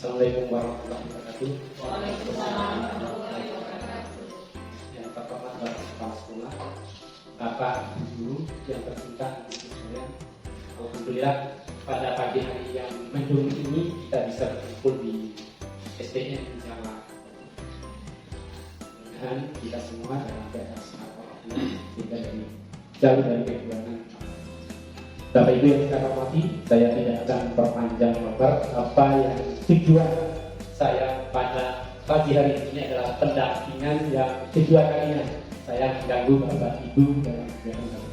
Assalamualaikum warahmatullahi wabarakatuh. Waalaikumsalam warahmatullahi wabarakatuh. Yang terhormat Bapak Kepala Sekolah, Bapak Ibu yang tercinta, saya alhamdulillah pada pagi hari yang mendung ini kita bisa berkumpul di SDN Jawa. Dan kita semua dalam keadaan sehat walafiat, tidak dari jauh dari kekurangan. Bapak Ibu yang saya hormati, saya tidak akan perpanjang lebar. Apa yang tujuan saya pada pagi hari ini adalah pendampingan yang kedua kalinya saya mengganggu Bapak Ibu dalam kegiatan kami.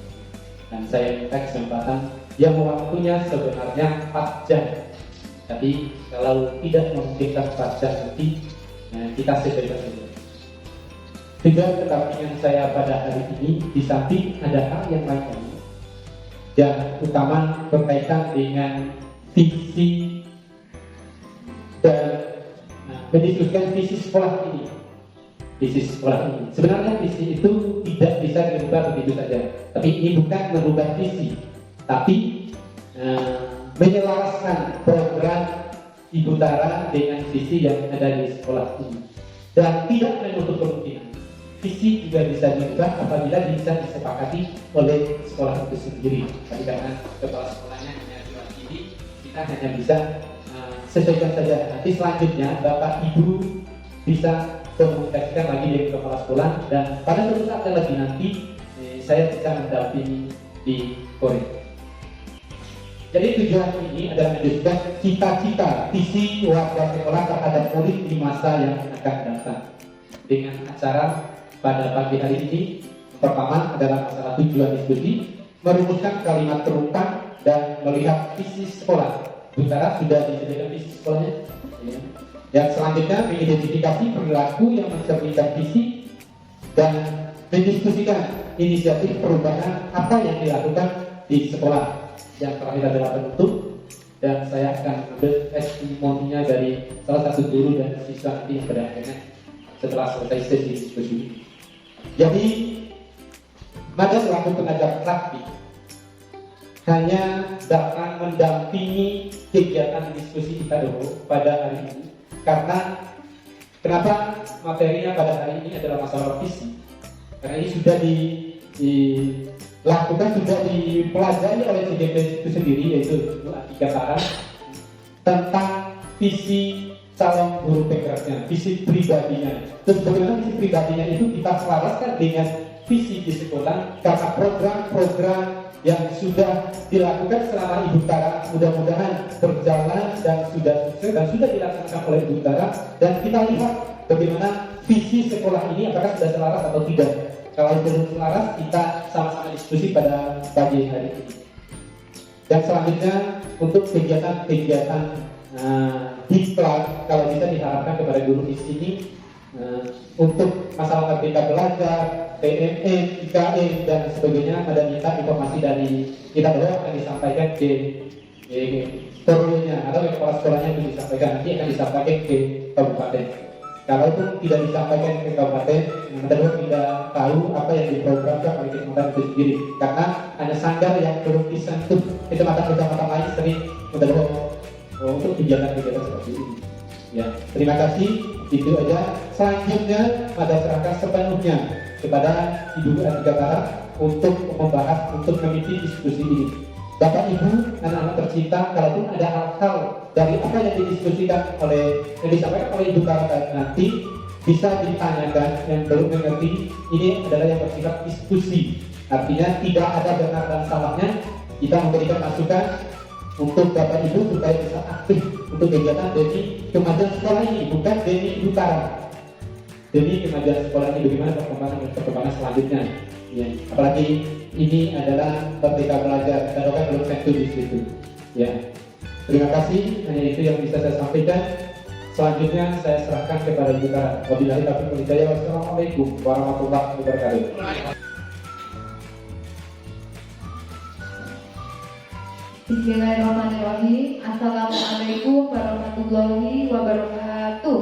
Dan saya minta kesempatan yang waktunya sebenarnya 4 jam. Tapi kalau tidak memungkinkan 4 jam nanti kita segera saja. Tujuan pendampingan saya pada hari ini di samping ada hal yang lain yang utama berkaitan dengan visi dan mendiskusikan visi sekolah ini. Visi sekolah ini sebenarnya visi itu tidak bisa dirubah begitu saja. Tapi ini bukan merubah visi, tapi menyelaraskan program Ibu Tara dengan visi yang ada di sekolah ini. Dan tidak menutup kemungkinan visi juga bisa diubah apabila bisa disepakati oleh sekolah itu sendiri. Tapi karena kepala sekolahnya hanya diwakili, kita hanya bisa sesuaikan saja. Nanti selanjutnya Bapak Ibu bisa komunikasikan lagi dengan kepala sekolah, dan pada suatu saat lagi nanti saya bisa mendampingi di Korea. Jadi tujuan ini adalah menunjukkan cita-cita visi warga sekolah terhadap murid di masa yang akan datang. Dengan acara pada pagi hari ini, pertama adalah masalah tujuan diskusi, merumuskan kalimat terungkap dan melihat visi sekolah. Butara sudah disediakan visi sekolahnya. Ya. Yang selanjutnya mengidentifikasi perilaku yang mencerminkan visi dan mendiskusikan inisiatif perubahan apa yang dilakukan di sekolah. Yang terakhir adalah penutup, dan saya akan ambil testimoninya dari salah satu guru dan siswa nanti yang berdampingan setelah selesai sesi diskusi. Jadi, Mada selaku pengajar praktik hanya datang mendampingi kegiatan diskusi kita dulu pada hari ini. Karena kenapa materinya pada hari ini adalah masalah visi? Karena ini sudah dilakukan, sudah dipelajari oleh CGP itu sendiri, yaitu Atika Tara, tentang visi calon guru penggeraknya, visi pribadinya. Terus bagaimana visi pribadinya itu kita selaraskan dengan visi di sekolah, karena program-program yang sudah dilakukan selama Ibu Tara mudah-mudahan berjalan dan sudah sukses dan sudah dilaksanakan oleh Ibu Tara, dan kita lihat bagaimana visi sekolah ini apakah sudah selaras atau tidak. Kalau belum selaras, kita sama-sama diskusi pada pagi hari ini. Dan selanjutnya untuk kegiatan-kegiatan diklat, kalau bisa diharapkan kepada guru di sini untuk masalah merdeka belajar, PMM, IKM dan sebagainya, ada minta informasi dari kita bahwa akan disampaikan ke perlunya atau ke kepala sekolahnya itu disampaikan, nanti akan disampaikan ke kabupaten. Kalau itu tidak disampaikan ke kabupaten, tentu tidak tahu apa yang diprogramkan oleh kecamatan itu sendiri, karena ada sanggar yang belum disentuh kecamatan-kecamatan lain sering mendapat untuk kegiatan-kegiatan seperti ini. Ya, terima kasih. Itu aja. Selanjutnya pada serahkan sepenuhnya kepada Ibu Atika Tara untuk membahas, untuk memimpin diskusi ini. Bapak Ibu, anak-anak tercinta, kalaupun ada hal-hal dari apa yang didiskusikan yang disampaikan oleh Ibu Tara nanti bisa ditanyakan yang belum mengerti. Ini adalah yang bersifat diskusi. Artinya tidak ada benar dan salahnya. Kita memberikan masukan untuk Bapak Ibu supaya bisa aktif untuk kegiatan demi kemajuan sekolah ini, bukan demi Ibu Tara. Demi kemajuan sekolah ini, bagaimana perkembangan selanjutnya. Ya, apalagi ini adalah merdeka belajar, kita doakan belum tentu di situ. Ya, terima kasih. Hanya itu yang bisa saya sampaikan. Selanjutnya saya serahkan kepada Ibu Tara. Wabillahi taufiq wal hidayah. Wassalamualaikum warahmatullahi wabarakatuh. Bismillahirrahmanirrahim. Assalamualaikum warahmatullahi wabarakatuh.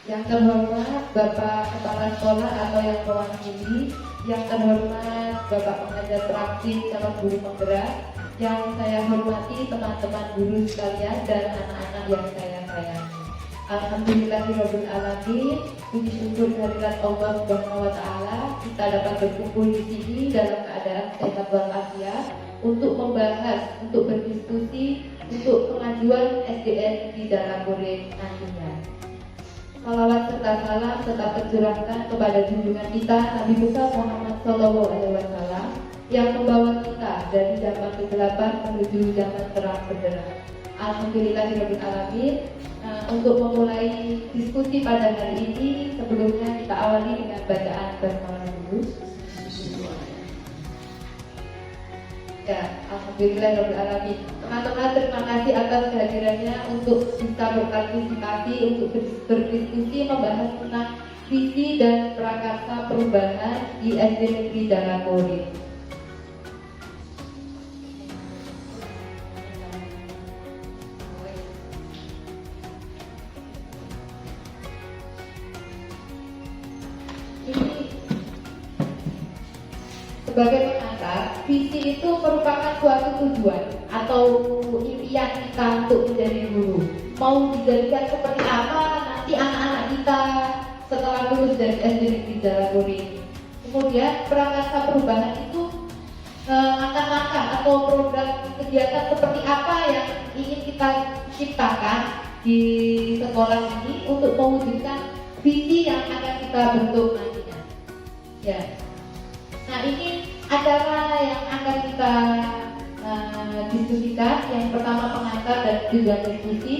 Yang terhormat Bapak Kepala Sekolah atau yang mewakili, yang terhormat Bapak Pengajar Praktik calon guru penggerak, yang saya hormati teman-teman guru sekalian dan anak-anak yang saya sayangi. Alhamdulillahirabbil alamin, puji syukur kehadirat Allah Subhanahu wa taala, kita dapat berkumpul di sini dalam keadaan sehat walafiat untuk membahas, untuk berdiskusi, untuk pengajuan SDN di Daragore nantinya. Salawat serta salam tetap tercurahkan kepada junjungan kita Nabi Muhammad SAW yang membawa kita dari zaman kegelapan menuju zaman terang benderang. Alhamdulillahirabbil alamin. Untuk memulai diskusi pada hari ini, sebelumnya kita awali dengan bacaan basmalah dulu. Ya, alhamdulillahirabbil alamin. Teman-teman, terima kasih atas kehadirannya untuk bisa berpartisipasi, untuk berdiskusi membahas tentang visi dan prakarsa perubahan di SD Negeri Daragore. Sebagai pengantar, visi itu merupakan suatu tujuan atau impian kita untuk menjadi guru. Mau dijadikan seperti apa nanti anak-anak kita setelah lulus dari SD Negeri Daragore. Kemudian prakarsa perubahan itu langkah-langkah atau program kegiatan seperti apa yang ingin kita ciptakan di sekolah ini untuk mewujudkan visi yang akan kita bentuk nantinya. Ya. Nah, ini acara yang akan kita diskusikan. Yang pertama pengantar dan juga diskusi.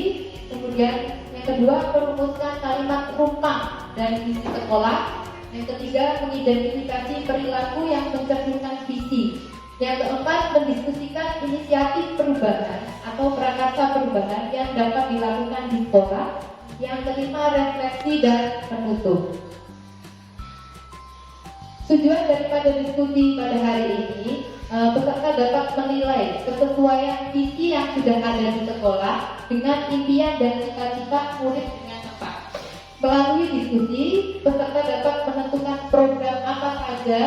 Kemudian yang kedua merumuskan kalimat rumpang dan visi sekolah. Yang ketiga mengidentifikasi perilaku yang mencerminkan visi. Yang keempat mendiskusikan inisiatif perubahan atau prakarsa perubahan yang dapat dilakukan di sekolah. Yang kelima refleksi dan penutup. Tujuan daripada diskusi pada hari ini, peserta dapat menilai kesesuaian visi yang sudah ada di sekolah dengan impian dan cita-cita murid dengan tepat. Melalui diskusi, peserta dapat menentukan program apa saja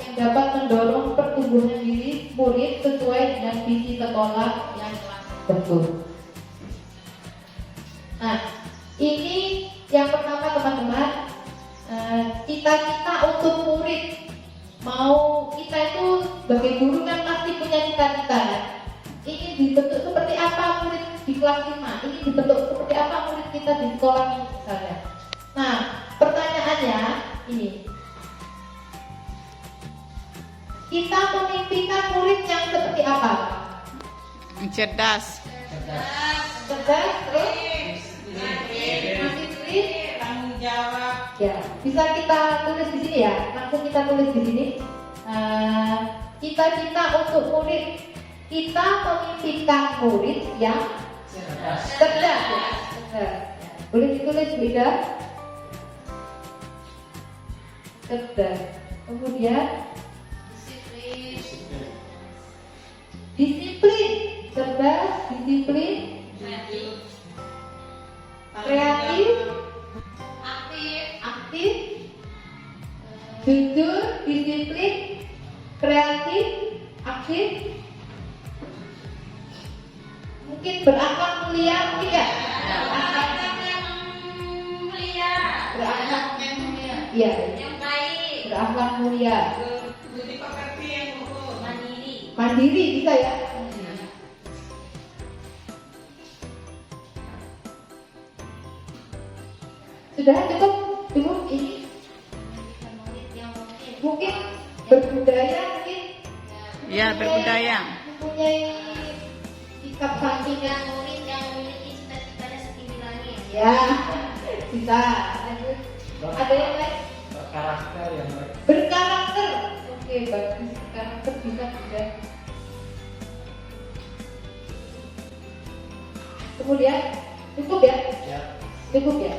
yang dapat mendorong pertumbuhan diri murid sesuai dengan visi sekolah yang telah dibentuk. Nah, ini yang pertama teman-teman. Cita-cita untuk murid. Mau kita itu sebagai guru kan pasti punya cita-cita. Ingin dibentuk seperti apa murid di kelas 5, ingin dibentuk seperti apa murid kita di sekolah ini misalnya. Nah, pertanyaannya ini, kita memimpikan murid yang seperti apa? Cerdas. Cerdas, terus disiplin, Tanggung jawab. ya, bisa kita tulis di sini ya. Langsung kita tulis di sini. Cita-cita untuk murid. Kita memimpikan murid yang cerdas. Ya. Cerdas. Boleh ditulis beda. Cerdas. Kemudian disiplin. Cerdas, disiplin, kreatif, aktif, jujur, disiplin, kreatif, aktif, mungkin berakhlak mulia, mungkin ya? Berakhlak mulia, iya. Berakhlak mulia, mandiri bisa ya? Sudah cukup ini. Mungkin berbudaya, mungkin Ya, berbudaya. mempunyai sikap sampingan Murid yang memiliki cita-citanya setinggi langit. ya bisa. Lanjut. Ada yang lain? Karakter yang baik. Berkarakter. Oke, bagus. Karakter bisa juga. Kemudian cukup ya? Ya. Cukup ya.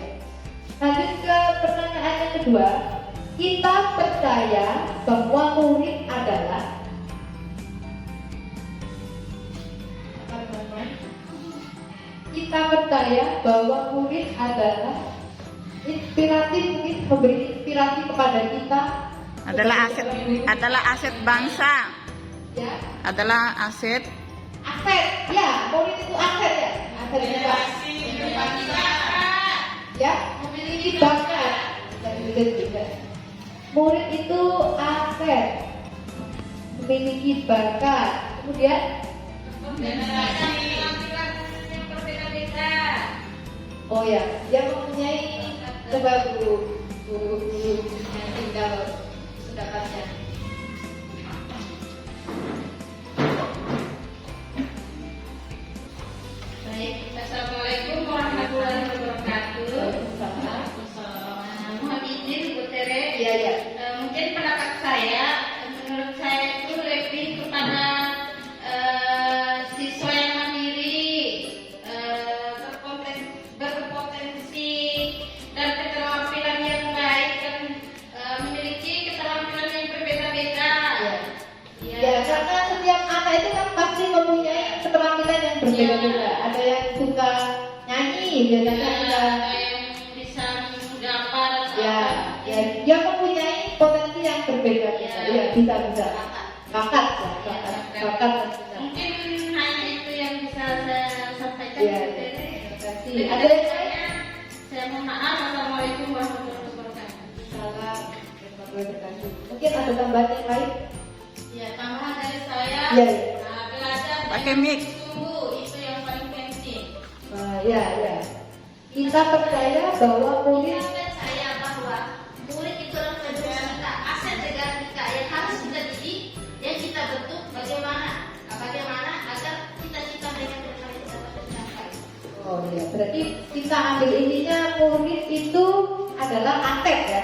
Lanjut ke pertanyaan yang kedua. Kita percaya bahwa murid adalah apa teman-teman? Kita percaya bahwa murid adalah inspirasi, mungkin memberi inspirasi kepada kita. Adalah aset bangsa. Ya, Adalah aset Aset, ya, murid itu aset ya. Aset itu apa? Ya, memiliki bakat. Murid itu aset, memiliki bakat. Kemudian oh ya, yang mempunyai coba guru yang tinggal pendapatnya. Baik, assalamualaikum warahmatullahi wabarakatuh. Mohon izin Bu Tere. Iya ya. Mungkin pendapat saya, menurut saya itu lebih kepada siswa yang mandiri, berpotensi dan keterampilan yang baik dan memiliki keterampilan yang berbeda-beda. Ya, karena setiap anak itu kan pasti mempunyai keterampilan yang berbeda-beda. Ada yang suka nyanyi, biasanya ada yang bisa menggambar. ya, dia mempunyai potensi yang berbeda-beda. Ya, bisa. Bakat tentunya. Mungkin hanya itu yang bisa saya sampaikan. Ya, Bu Tere. terima kasih. Ada Ada yang lain? saya mohon maaf. Assalamualaikum warahmatullahi wabarakatuh. Salam warahmatullahi wabarakatuh. Mungkin ada tambahan yang lain? Ya, tambahan dari saya. Ya. Belajar Pakai dengan mic. sungguh itu yang paling penting. Ya. Kita percaya bahwa murid Mengingatkan saya bahwa murid itu adalah penerus kita, aset negara kita yang harus kita didik, yang kita bentuk bagaimana agar cita-cita mereka ke depan itu dapat tercapai. oh ya, berarti kita ambil intinya murid itu adalah aset ya.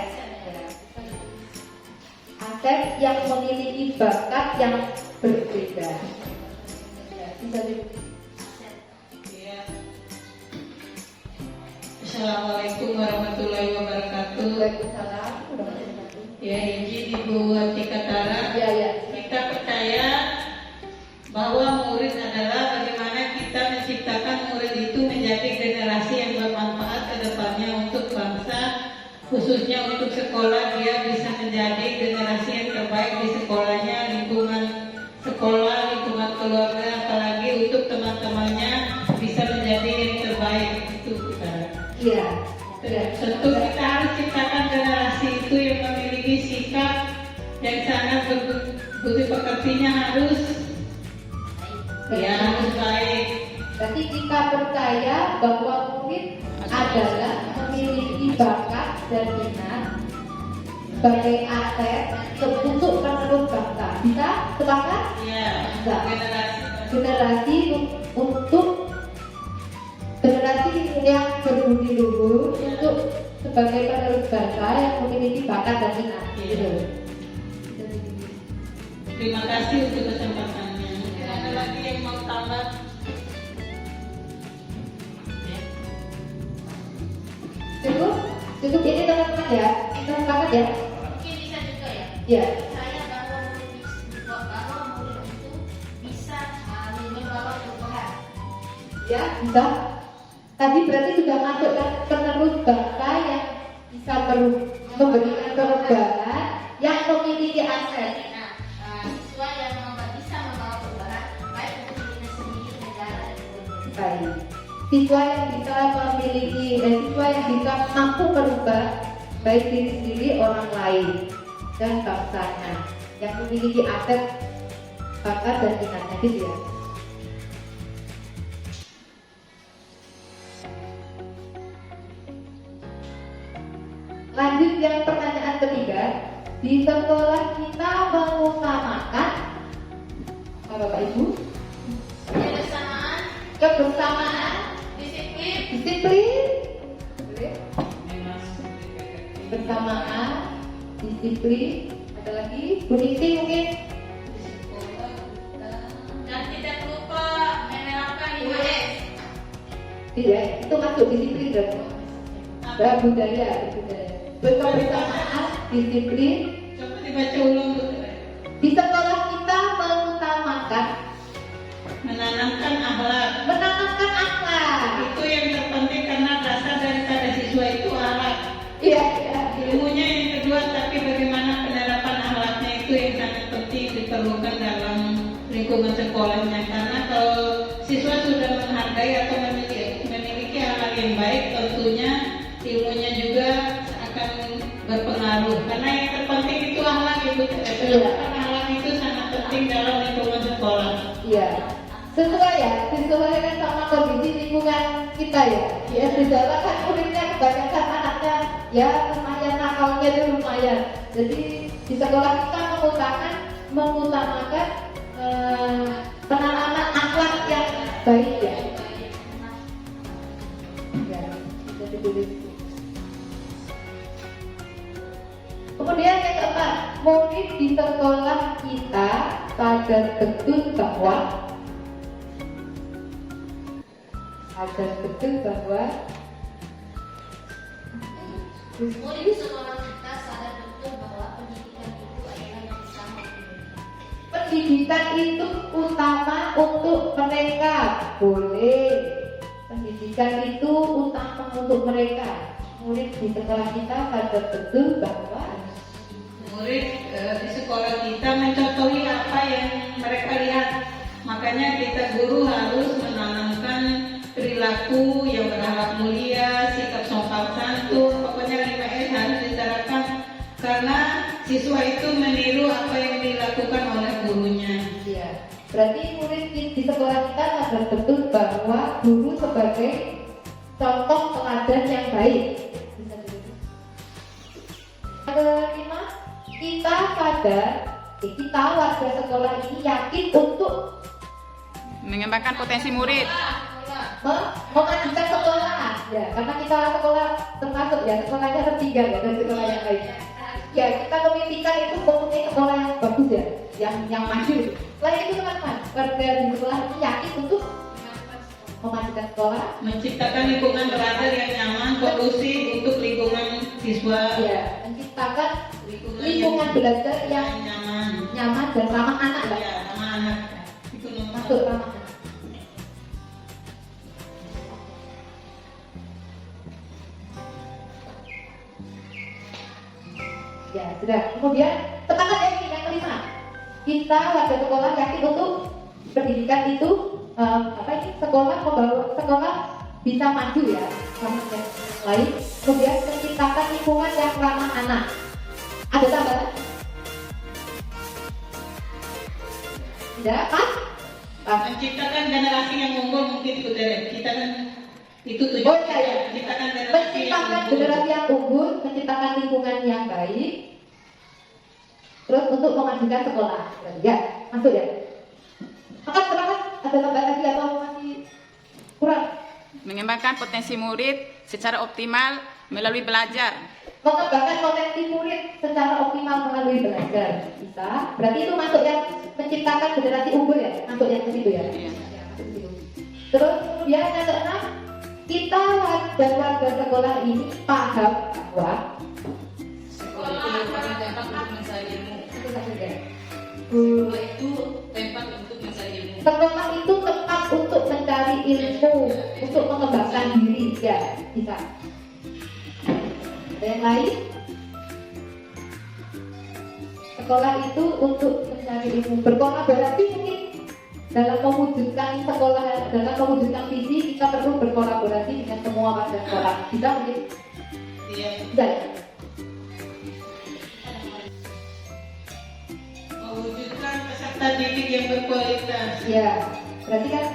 Aset yang memiliki bakat yang berbeda. Ya, bisa Ya. Assalamualaikum warahmatullahi wabarakatuh. Waalaikumsalam warahmatullahi wabarakatuh. Ya, izin Ibu Atika Tara. Ya. Kita percaya bahwa murid adalah bagaimana kita menciptakan murid itu menjadi generasi yang bermanfaat ke depannya untuk bangsa, khususnya untuk sekolah. Dia bisa menjadi generasi yang terbaik di sekolahnya, lingkungan sekolah, lingkungan keluarga, apalagi untuk teman-temannya bisa menjadi yang terbaik. Itu kita. Iya. Tentu kita harus ciptakan generasi itu yang memiliki sikap yang sangat budi pekertinya harus baik. Berarti kita percaya bahwa murid adalah memiliki bakat dan minat sebagai aset untuk penerus bangsa. Bisa sepakat? Ya, Bisa. generasi Generasi yang berbudi luhur untuk sebagai penerus bangsa yang memiliki bakat dan minat. Gitu. Terima kasih untuk kesempatannya. Mungkin ada lagi yang mau tambah? Cukup ini teman-teman ya. Kita sepakat ya. Mungkin bisa juga ya. Ya. Saya bahwa murid itu bisa membawa perubahan. Ya, bisa. Tadi berarti sudah masuk kan penerus bangsa yang bisa memberikan perubahan yang memiliki aset. Siswa yang bisa membawa perubahan baik untuk dirinya sendiri, negara dan keluarga. Baik. Siswa yang bisa siswa yang bisa mampu merubah baik diri sendiri, orang lain, dan bangsanya yang memiliki aset, bakat dan minatnya gitu ya. Lanjut yang pertanyaan ketiga, di sekolah kita mengutamakan Bapak Ibu kebersamaan, disiplin, bersamaan, disiplin, ada lagi Bunisi mungkin Dan tidak lupa menerapkan 5S. tidak, itu masuk disiplin dan budaya. Bersamaan, disiplin. Coba dibaca ulang Bu. Di sekolah kita mengutamakan Menanamkan akhlak. akhlak. Itu yang terpenting karena dasar daripada siswa itu akhlak. Iya. Ilmunya yang kedua, tapi bagaimana penerapan akhlaknya itu yang sangat penting diperlukan dalam lingkungan sekolahnya. Karena kalau sudah menghargai atau memiliki akhlak yang baik, tentunya ilmunya juga akan berpengaruh. Karena yang terpenting itu akhlak, Ibu. Iya. Karena akhlak itu sangat penting dalam lingkungan sekolah. Iya. Sesuai ya, disesuaikan sama kondisi lingkungan kita ya. Di SD Jawa kan muridnya kebanyakan anaknya ya lumayan nakalnya itu lumayan. Jadi di sekolah kita mengutamakan penanaman akhlak yang baik ya. Ya, bisa ditulis. Kemudian yang keempat, murid di sekolah kita sadar betul bahwa Murid di sekolah kita sadar betul bahwa pendidikan itu adalah yang utama untuk mereka. pendidikan itu utama untuk mereka. Boleh. Pendidikan itu utama untuk mereka. Murid di sekolah kita sadar betul bahwa Murid di sekolah kita mencontohi apa yang mereka lihat. Makanya kita guru harus menanamkan perilaku yang berakhlak mulia, sikap sopan santun, pokoknya 5S harus diterapkan karena siswa itu meniru apa yang dilakukan oleh gurunya. ya. Berarti murid di sekolah kita sadar betul bahwa guru sebagai contoh teladan yang baik. Bisa dulu. Yang kelima, kita sadar, kita warga sekolah ini yakin untuk mengembangkan potensi murid. memajukan sekolah ya, karena kita sekolah termasuk ya sekolahnya tertinggal ya dari sekolah yang lain ya, kita memimpikan itu mempunyai sekolah yang bagus ya, yang maju. Selain itu teman-teman, warga di sekolah ini yakin untuk memajukan sekolah, Menciptakan lingkungan belajar yang nyaman, kondusif untuk lingkungan siswa. ya, menciptakan lingkungan belajar yang nyaman dan ramah anak lah. Ya, ramah anak. Itu nomor Masuk ramah anak. Ya, sudah. Kemudian tekankan ya yang kelima. Kita warga sekolah yakin untuk pendidikan itu sekolah bisa maju ya sama yang lain. Kemudian menciptakan lingkungan yang ramah anak. Ada tambahan? Tidak kan? menciptakan generasi yang unggul mungkin itu dari kita kan itu tujuan. Oh iya, iya. Menciptakan generasi yang unggul, menciptakan lingkungan yang baik, terus untuk memajukan sekolah. Ya, masuk ya. Akan silakan, ada tambahan lagi atau masih kurang? Mengembangkan potensi murid secara optimal melalui belajar. Mengembangkan potensi murid secara optimal melalui belajar. Bisa. Berarti itu masuk yang menciptakan generasi unggul ya, masuk yang ke situ ya. Iya. Masuk ke situ. Terus kemudian yang keenam, kita dan warga sekolah ini paham bahwa Sekolah itu bukan tempat untuk mencari ilmu. itu saja. Sekolah itu tempat untuk mencari ilmu. Sekolah itu tempat untuk mencari ilmu, untuk mengembangkan diri, ya bisa. Ada yang lain? Sekolah itu untuk mencari ilmu, berkolaborasi mungkin dalam mewujudkan sekolah, dalam mewujudkan visi kita perlu berkolaborasi dengan semua warga sekolah. Bisa mungkin? Iya. Bisa. Ya? Mewujudkan peserta didik yang berkualitas. Ya, berarti kan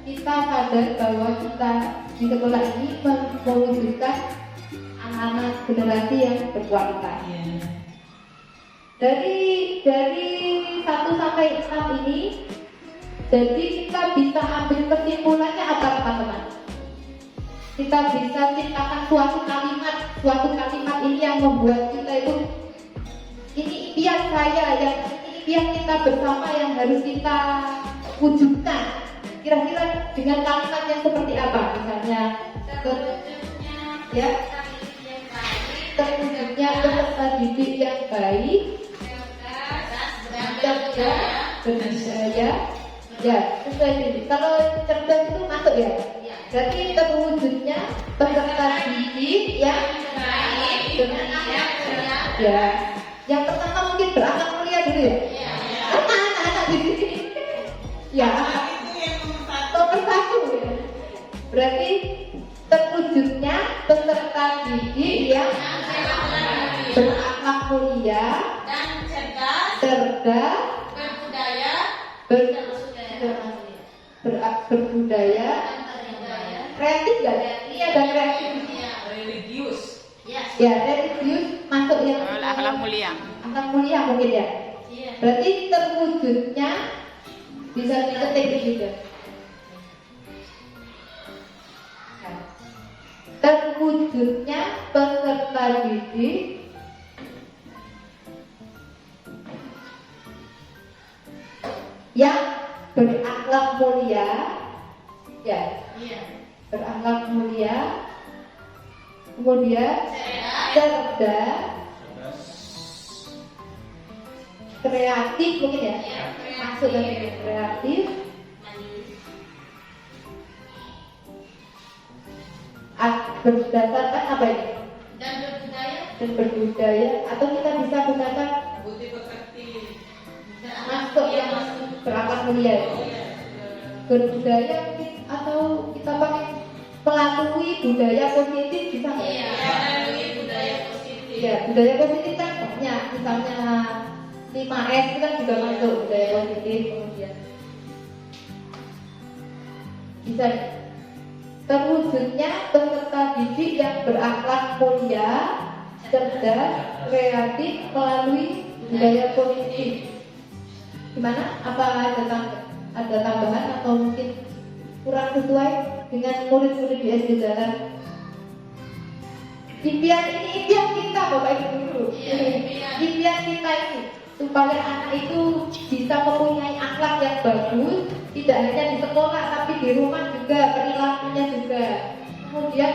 kita sadar bahwa kita di sekolah ini mewujudkan anak-anak generasi yang berkualitas. Iya. Dari 1 sampai 6 ini, jadi kita bisa ambil kesimpulannya apa teman-teman? Kita bisa ciptakan suatu kalimat ini yang membuat kita itu ini impian saya, yang impian kita bersama yang harus kita wujudkan. Kira-kira dengan kalimat yang seperti apa? Misalnya terwujudnya peserta didik yang baik, cerdas, berdaya, ya sesuai ini. Kalau cerdas itu masuk ya. Berarti terwujudnya peserta didik yang baik, ya. Yang pertama mungkin berakhlak mulia dulu ya. Karena anak-anak di sini, ya. Itu yang nomor 1. Nomor 1 Berarti terwujudnya peserta didik yang berakhlak mulia, dan cerdas, cerdas, berbudaya, berbudaya, kreatif nggak? Ini ada kreatif. religius. Ya, religius masuk yang Akhlak mulia. akhlak mulia mungkin ya. Iya. Berarti terwujudnya bisa diketik juga. Terwujudnya peserta didik yang berakhlak mulia, ya, Iya. berakhlak mulia, kemudian cerdas, kreatif mungkin ya, masuk dari kreatif, berdasarkan apa ini? Dan berbudaya. Dan berbudaya, atau kita bisa gunakan Budi pekerti. masuk yang berakhlak mulia, berbudaya mungkin, atau kita pakai melalui budaya positif bisa nggak? Iya. Melalui budaya positif. Ya, budaya positif kan banyak, misalnya 5S itu kan juga masuk budaya positif, kemudian bisa terwujudnya peserta didik yang berakhlak mulia, cerdas, kreatif melalui budaya positif. Gimana? Apa ada tambahan atau mungkin kurang sesuai dengan murid-murid di SD Jalan? Impian ini impian kita Bapak Ibu Guru. Impian kita ini supaya anak itu bisa mempunyai akhlak yang bagus, tidak hanya di sekolah tapi di rumah juga, perilakunya juga. Kemudian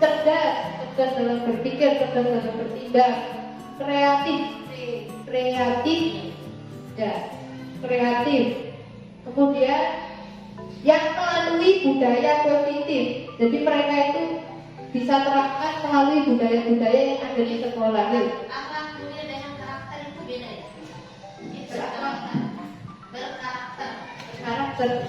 cerdas dalam berpikir, cerdas dalam bertindak, kreatif, ya, kreatif. Kemudian yang melalui budaya positif. Jadi mereka itu bisa terapkan melalui budaya-budaya yang ada di sekolah. Akhlak mulia dengan karakter itu beda ya? Itu berkarakter. Karakter, Nah,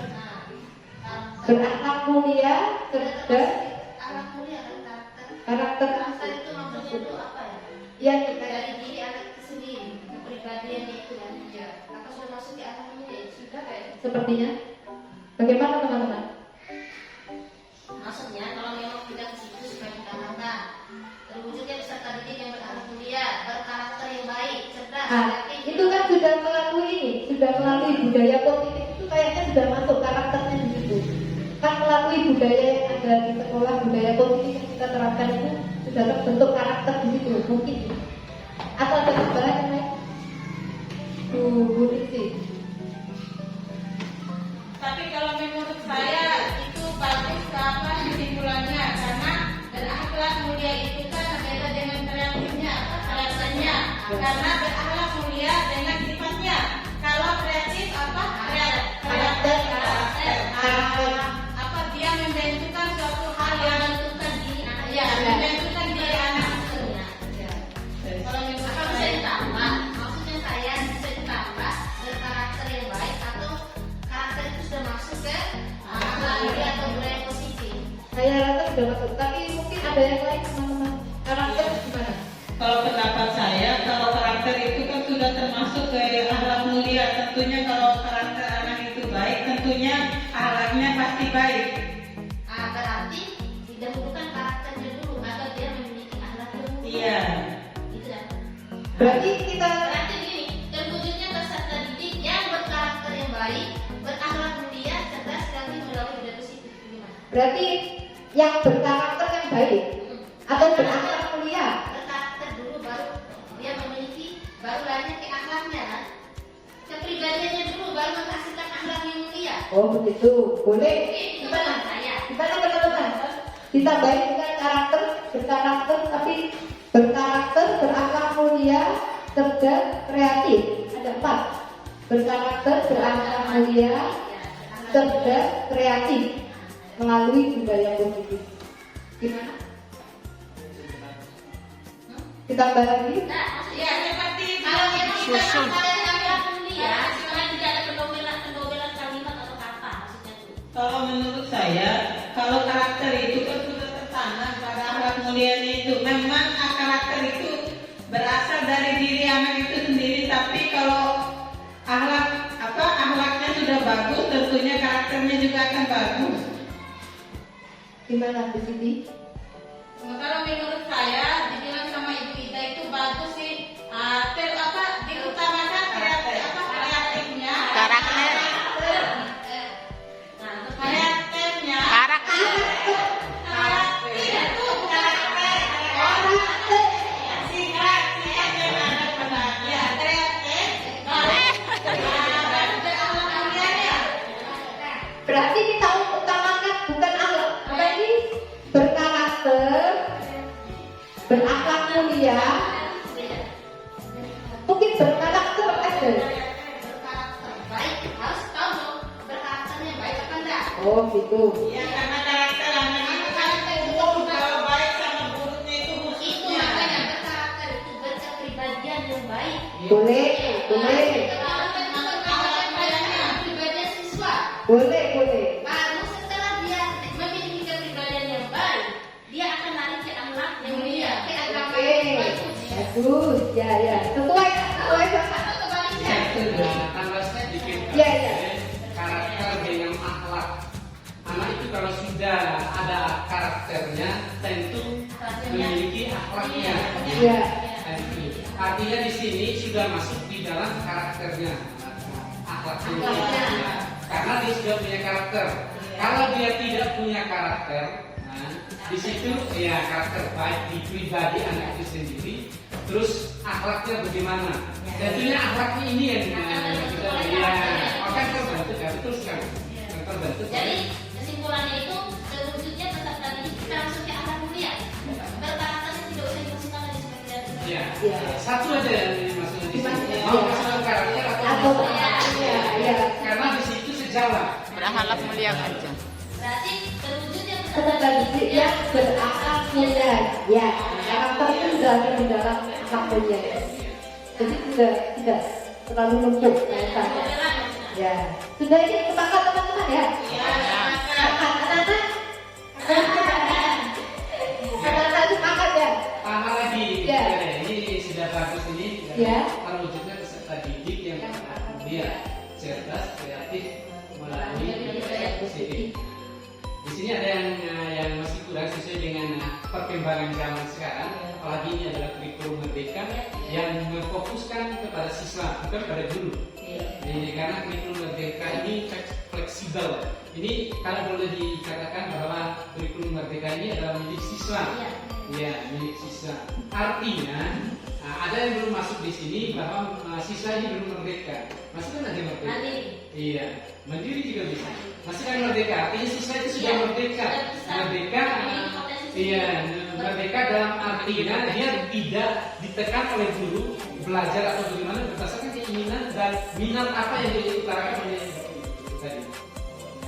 karakter. berakhlak mulia, cerdas, Akhlak mulia dan karakter. karakter Karakter itu maksudnya itu apa ya? yang kita Dari diri anak itu sendiri, kepribadiannya itu kan. Ya. Apa sudah masuk di akhlak mulia? Ya, sudah kayak. sepertinya. Bagaimana teman-teman? Maksudnya kalau memang tidak ke situ supaya ditanamkan. Terwujudnya peserta didik yang berakhlak mulia, berkarakter yang baik, cerdas, kreatif. Itu kan sudah melalui ini, sudah melalui budaya positif itu kayaknya sudah masuk karakternya di situ. Kan melalui budaya yang ada di sekolah, budaya positif yang kita terapkan itu sudah terbentuk karakter di situ, mungkin. Atau ada tambahan yang lain? Bu Rizky. Tapi kalau menurut saya itu bagus apa kesimpulannya, karena berakhlak mulia itu kan beda dengan kreatifnya, alasannya. Karena berakhlak mulia dengan sifatnya. Kalau kreatif apa? Karakter. Apa dia membentukkan suatu hal yang Menentukan diri anak. ya membentukkan diri anak. Kalau menurut Apa bisa saya ditambah? Maksudnya saya bisa ditambah berkarakter yang baik atau karakter itu sudah masuk ke akhlak mulia atau budaya positif. Saya rasa sudah masuk, tapi mungkin ada yang lain teman-teman. Karakter gimana? kalau pendapat saya, kalau karakter itu kan sudah termasuk ke akhlak mulia. Tentunya kalau karakter anak itu baik, tentunya akhlaknya pasti baik. Berarti didahulukan karakternya dulu agar dia memiliki akhlak yang mulia. Iya. Gitu kan? Berarti kita Berarti gini, terwujudnya peserta didik yang berkarakter yang baik, berakhlak mulia, cerdas, kreatif, melalui budaya positif. Gimana? berarti yang berkarakter yang baik atau berakhlak mulia. Berkarakter dulu baru dia memiliki, baru lanjut ke akhlaknya kan? Kepribadiannya dulu baru menghasilkan akhlak yang mulia. Oh begitu, boleh. Itu pendapat saya. Gimana teman-teman? Ditambahin dengan karakter, berkarakter, tapi berkarakter, berakhlak mulia, cerdas, kreatif. Ada 4. Berkarakter, berakhlak mulia, cerdas, kreatif melalui budaya positif. Gimana? Ditambah lagi? Nah, maksudnya Ya seperti kalau memang kita Susun. mengkaji akhlak mulia, jangan tidak ada pendobelan kalimat atau kata maksudnya itu. kalau menurut saya kalau karakter itu kan sudah tertanam pada akhlak mulianya itu. Memang karakter itu berasal dari diri anak itu sendiri, tapi kalau akhlaknya sudah bagus, tentunya karakternya juga akan bagus. Gimana Bu Siti? Kalau menurut saya dibilang sama Ibu Ida itu bagus sih. Diutamakan kreatifnya. Karakter. Karakternya. Karakter. Itu karakter. Sifat yang ada padanya. Kreatif. Dan akhlak mulianya. Berarti kita utamakan bukan akhlak, apa ini? Berkarakter, berakhlak mulia, mungkin berkarakter aja. Berkarakter baik, harus tahu dong berkarakternya baik apa enggak. Oh gitu. Ya karena karakter anak itu kalau baik sama buruknya itu Itu khususnya. makanya berkarakter itu berkepribadian yang baik. Boleh, boleh, Karakter itu berkepribadian kepribadian siswa. boleh, boleh. Baru setelah dia memiliki kepribadian yang baik, dia akan lari ke akhlak yang mulia, ke agama Oke, yang bagus. bagus, ya, ya, sesuai sama. Atau kebaliknya. Tambahnya dikit. Ya, ya. Karakter dengan akhlak. Anak itu kalau sudah ada karakternya, tentu memiliki akhlaknya. Ya, Artinya di sini sudah masuk di dalam karakternya, akhlaknya. Ya. Karena dia sudah punya karakter. Kalau dia tidak punya karakter, nah, di situ ya karakter baik di pribadi anak itu sendiri. Terus akhlaknya bagaimana? Tentunya akhlaknya ini yang kita lihat. Maka terbentuk ya, betul sekali. Terbentuk. Jadi kesimpulannya itu terwujudnya tetap tadi kita masuk ke akhlak mulia. Berkarakternya tidak usah dimasukkan lagi sebagai kreatif. Ya. ya. Satu aja yang dimaksud di sini. Ya. Mau masalah karakter Atau atau ya, ya. karena di situ sejalan. Berakhlak mulia aja. Berarti terwujudnya Tetap tadi yang berakhlak mulia, ya. Karakter itu sudah ada di dalam akhlak mulia. Jadi tidak terlalu lembut rasanya. Ya, sudah ini sepakat teman-teman ya. Sepakat anak-anak. Anak-anak sepakat ya. Tambah lagi, Ya. ini sudah bagus ini. Ya. Terwujudnya peserta didik yang dia cerdas, kreatif, melalui positif. Di sini ada yang masih kurang sesuai dengan perkembangan zaman sekarang. Apalagi ini adalah kurikulum merdeka yang memfokuskan kepada siswa, bukan pada guru. Ini karena kurikulum merdeka ini fleksibel. Ini kalau boleh dikatakan bahwa kurikulum merdeka ini adalah milik siswa. Ya, milik siswa. Artinya ada yang belum masuk di sini bahwa siswa ini belum merdeka. Masih kan ada merdeka? Iya, mandiri juga bisa. Masih kan merdeka. Artinya siswa itu sudah merdeka. Merdeka. Iya, merdeka dalam artinya dia tidak ditekan oleh guru belajar atau bagaimana berdasarkan keinginan dan minat apa yang dia utarakan oleh guru tadi.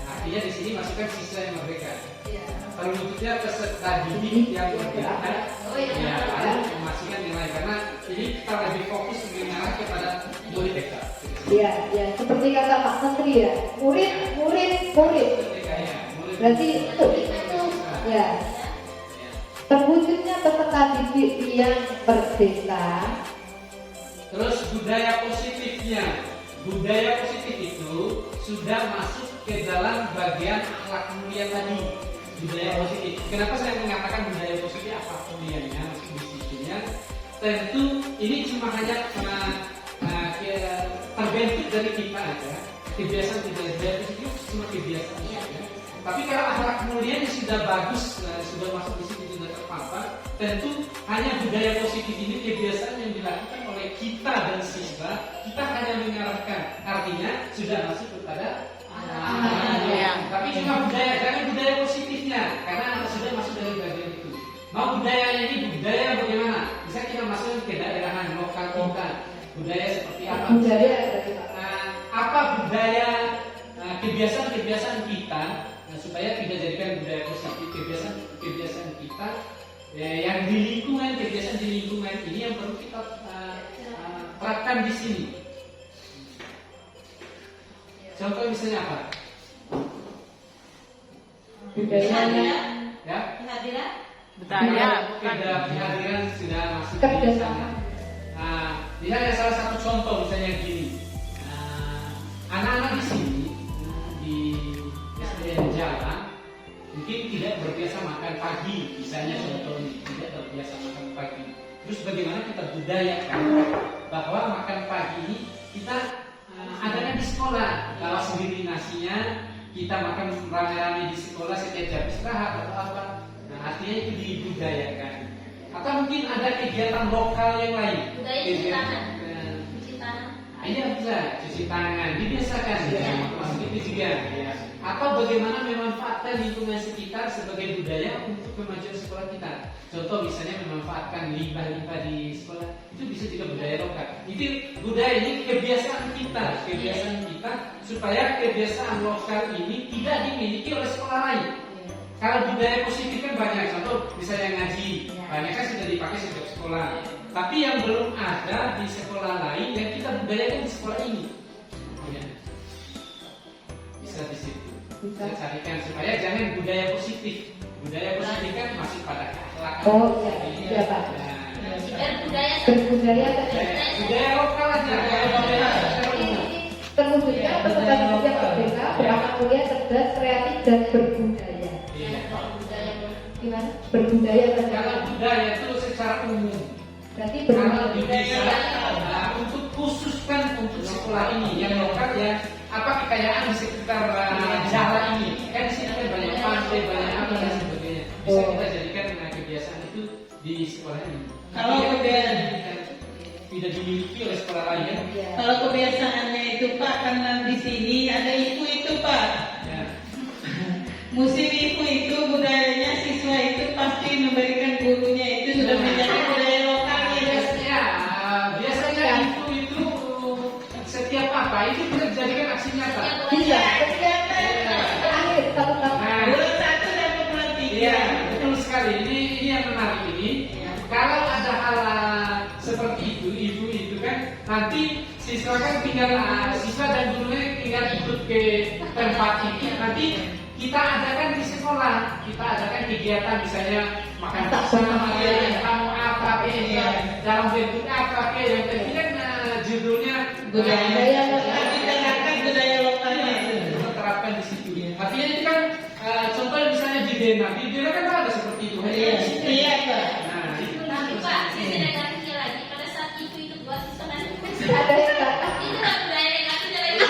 Artinya di sini masukkan siswa yang merdeka. Terwujudnya peserta didik yang merdeka. Ya, ada memasukkan yang lain karena ini kita lebih fokus mengarah kepada murid TK. Ya, ya. Seperti kata Pak Menteri ya, murid. Merdeka ya, murid. Berarti itu, ya. Terwujudnya peserta didik yang merdeka. Terus budaya positifnya. Budaya positif itu sudah masuk ke dalam bagian akhlak mulia tadi. Budaya positif. Kenapa saya mengatakan budaya positif? Apa mulianya? Masuk di situnya. Tentu ini cuma hanya terbentuk dari kita aja. Kebiasaan budaya positif cuma kebiasaan. Tapi kalau akhlak mulianya sudah bagus, sudah masuk di situ sudah terpapar, tentu hanya budaya positif ini kebiasaan yang dilakukan oleh kita dan siswa, kita hanya mengarahkan. Artinya sudah masuk kepada tapi cuma budaya, karena budaya positifnya, karena sudah masuk dari bagian itu. Mau budayanya ini budaya bagaimana? Bisa kita masuk ke daerahan lokal kita. Budaya seperti apa? Budaya Apa budaya kebiasaan-kebiasaan kita supaya tidak jadikan budaya positif, kebiasaan kita yang di lingkungan, kebiasaan di lingkungan ini yang perlu kita terapkan di sini. Contoh misalnya apa? budayanya, Ya. Kehadiran Budaya, bukan. Kehadiran sudah masuk di kerjasama. sana. Nah, misalnya salah satu contoh misalnya gini, anak-anak di sini di SDN Jalan mungkin tidak terbiasa makan pagi, misalnya contohnya tidak terbiasa makan pagi. Terus bagaimana kita budayakan bahwa makan pagi ini kita adakan di sekolah, bawa sendiri nasinya, kita makan rame-rame di sekolah setiap jam istirahat atau apa. Nah, artinya itu dibudayakan. Atau mungkin ada kegiatan lokal yang lain. budaya cuci tangan. Cuci tangan. Iya bisa, cuci tangan, dibiasakan ya, masuk itu juga ya. Atau bagaimana memanfaatkan lingkungan sekitar sebagai budaya untuk kemajuan sekolah kita. Contoh misalnya memanfaatkan limbah-limbah di sekolah, itu bisa juga budaya lokal. Itu budaya ini kebiasaan kita supaya kebiasaan lokal ini tidak dimiliki oleh sekolah lain. Kalau budaya positif kan banyak, contoh misalnya ngaji, banyak kan sudah dipakai sejak sekolah. Tapi yang belum ada di sekolah lain yang kita budayakan di sekolah ini. Ya. Bisa di situ. Kita carikan supaya jangan budaya positif. Budaya positif kan masih pada akhlak. Oh iya Pak. Jika budaya Berbudaya Budaya lokal aja. terwujudnya peserta didik yang merdeka, berakhlak mulia, cerdas, kreatif dan berbudaya. Gimana? Berbudaya Kalau saja. budaya itu secara umum. Berarti Kalau berbudaya. bisa untuk khususkan untuk sekolah ini yang lokal ya, apa kekayaan di sekitar jalan ini. Kan di sini kan banyak pantai, banyak apa dan sebagainya. Bisa kita jadikan kebiasaan itu di sekolah ini. Kalau Tapi kebiasaan tidak dimiliki oleh sekolah lain kan? Kalau kebiasaannya itu Pak, karena di sini ada ibu itu Pak. Ya. Musim ibu itu budayanya siswa itu pasti memberikan gurunya itu sudah menjadi budaya lokalnya. Ya, biasanya itu setiap apa itu kita jadikan aksi nyata. Bisa. Siapa ya? Akhir satu tahun. Nah, Bulan 1 sampai bulan 3. iya betul sekali. Ini yang menarik ini. Kalau ada hal seperti itu, ibu itu kan nanti siswa kan tinggal siswa dan gurunya tinggal ikut ke tempat ini. Nanti kita adakan di sekolah, kita adakan kegiatan misalnya makan bersama, kamu apa, dalam bentuk apa, yang penting kan judulnya Budaya lokal. Kita akan budaya lokalnya itu. terapkan di situ. Artinya itu kan contohnya misalnya di Dena kan ada seperti itu. Iya Pak. Nah, itu Tapi Pak, sisi negatifnya lagi pada saat itu buat siswa nanti Ada yang kata. itu kan budaya negatifnya lagi.